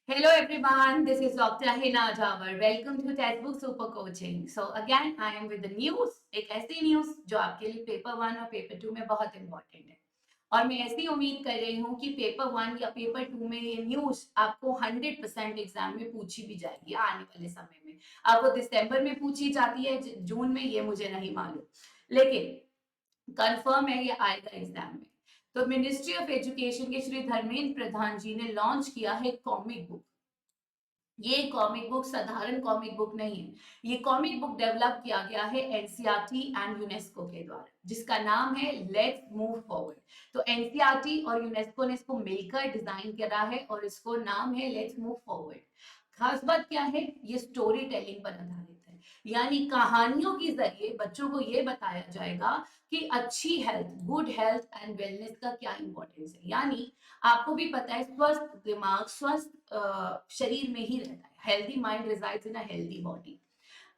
Hello everyone, this is Dr. Hina Jawar. Welcome to Textbook Super Coaching. So again, I am with the news, एक ऐसी news जो आपके लिए paper 1 और paper 2 में बहुत इंपॉर्टेंट है। और मैं ऐसी उम्मीद कर रही हूँ कि पेपर 1 या पेपर 2 में ये न्यूज आपको 100% एग्जाम में पूछी भी जाएगी आने वाले समय में। आपको दिसंबर में पूछी जाती है, जून में, ये मुझे नहीं मालूम, लेकिन कंफर्म है ये आएगा एग्जाम में। तो मिनिस्ट्री ऑफ एजुकेशन के श्री धर्मेंद्र प्रधान जी ने लॉन्च किया है कॉमिक बुक। ये कॉमिक बुक साधारण कॉमिक बुक नहीं है। ये कॉमिक बुक डेवलप किया गया है एनसीईआरटी एंड यूनेस्को के द्वारा, जिसका नाम है लेट्स मूव फॉरवर्ड। तो एनसीईआरटी और यूनेस्को ने इसको मिलकर डिजाइन करा है और इसको नाम है लेट्स मूव फॉरवर्ड। खास बात क्या है, ये स्टोरी टेलिंग पर आधारित है, यानी कहानियों के जरिए बच्चों को ये बताया जाएगा कि अच्छी health, good health and wellness का क्या इंपॉर्टेंस है। यानी आपको भी पता है, स्वस्थ दिमाग, स्वस्थ शरीर में ही रहता है। Healthy mind resides in a healthy body.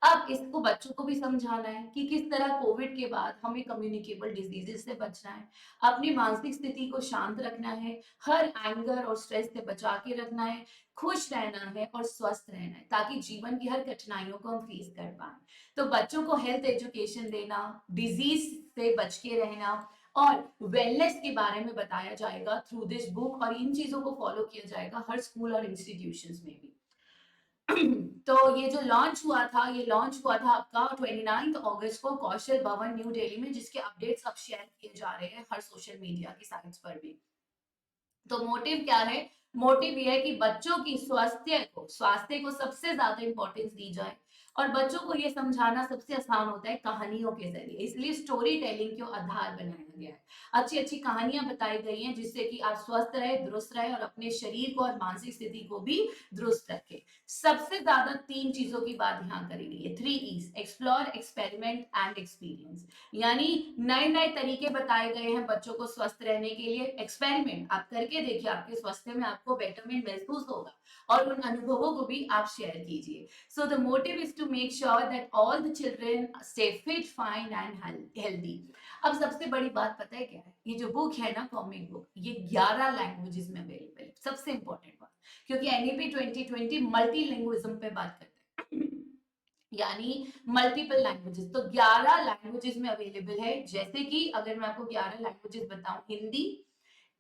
अब इसको बच्चों को भी समझाना है कि किस तरह कोविड के बाद हमें कम्युनिकेबल डिजीजेस से बचना है, अपनी मानसिक स्थिति को शांत रखना है, हर एंगर और स्ट्रेस से बचा के रखना है, खुश रहना है और स्वस्थ रहना है, ताकि जीवन की हर कठिनाइयों को हम फेस कर पाए। तो बच्चों को हेल्थ एजुकेशन देना, डिजीज से बच के रहना और वेलनेस के बारे में बताया जाएगा थ्रू दिस बुक, और इन चीजों को फॉलो किया जाएगा हर स्कूल और इंस्टीट्यूशंस में भी। तो ये जो लॉन्च हुआ था, ये लॉन्च हुआ था आपका 29 अगस्त को कौशल भवन न्यू दिल्ली में, जिसके अपडेट्स अब शेयर किए जा रहे हैं हर सोशल मीडिया की साइट्स पर भी। तो मोटिव क्या है? मोटिव ये है कि बच्चों की स्वास्थ्य को सबसे ज्यादा इंपॉर्टेंस दी जाए, और बच्चों को ये समझाना सबसे आसान होता है कहानियों के जरिए, इसलिए स्टोरी टेलिंग को आधार बनाया गया है। अच्छी अच्छी कहानियां बताई गई हैं जिससे कि आप स्वस्थ रहे, दुरुस्त रहे और अपने शरीर को और मानसिक स्थिति को भी दुरुस्त रखें। सबसे ज्यादा 3 चीजों की बात यहाँ करी गई है, 3 E's: explore, experiment and experience. यानी नए नए तरीके बताए गए हैं बच्चों को स्वस्थ रहने के लिए। एक्सपेरिमेंट आप करके देखिए, आपके स्वास्थ्य में आपको बेटरमेंट महसूस होगा, और उन अनुभवों को भी आप शेयर कीजिए। So the motive is to make sure that all the children stay fit, fine and healthy. अब सबसे बड़ी बात पता है क्या है? ये जो बुक है ना, कॉमिक बुक, ये 11 लैंग्वेजेस में अवेलेबल है। सबसे इंपॉर्टेंट बात, क्योंकि एनईपी 2020 मल्टी लैंग्वेजिज्म पे बात करते हैं, यानी मल्टीपल लैंग्वेजेस। तो 11 लैंग्वेजेस में अवेलेबल है। जैसे कि अगर मैं आपको 11 लैंग्वेजेस बताऊं: हिंदी,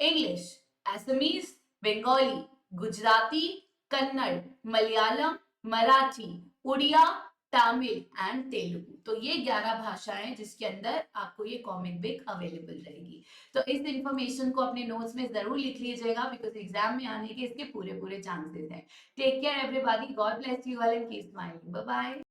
इंग्लिश, असमीज, बंगाली, गुजराती, कन्नड़, मलयालम, मराठी, उड़िया, तमिल एंड तेलुगु। तो ये 11 भाषाएं जिसके अंदर आपको ये कॉमिक बुक अवेलेबल रहेगी। तो इस इंफॉर्मेशन को अपने नोट्स में जरूर लिख लीजिएगा, बिकॉज एग्जाम में आने के इसके पूरे पूरे चांसेस हैं। Take care everybody, God bless you all and keep smiling. Bye bye.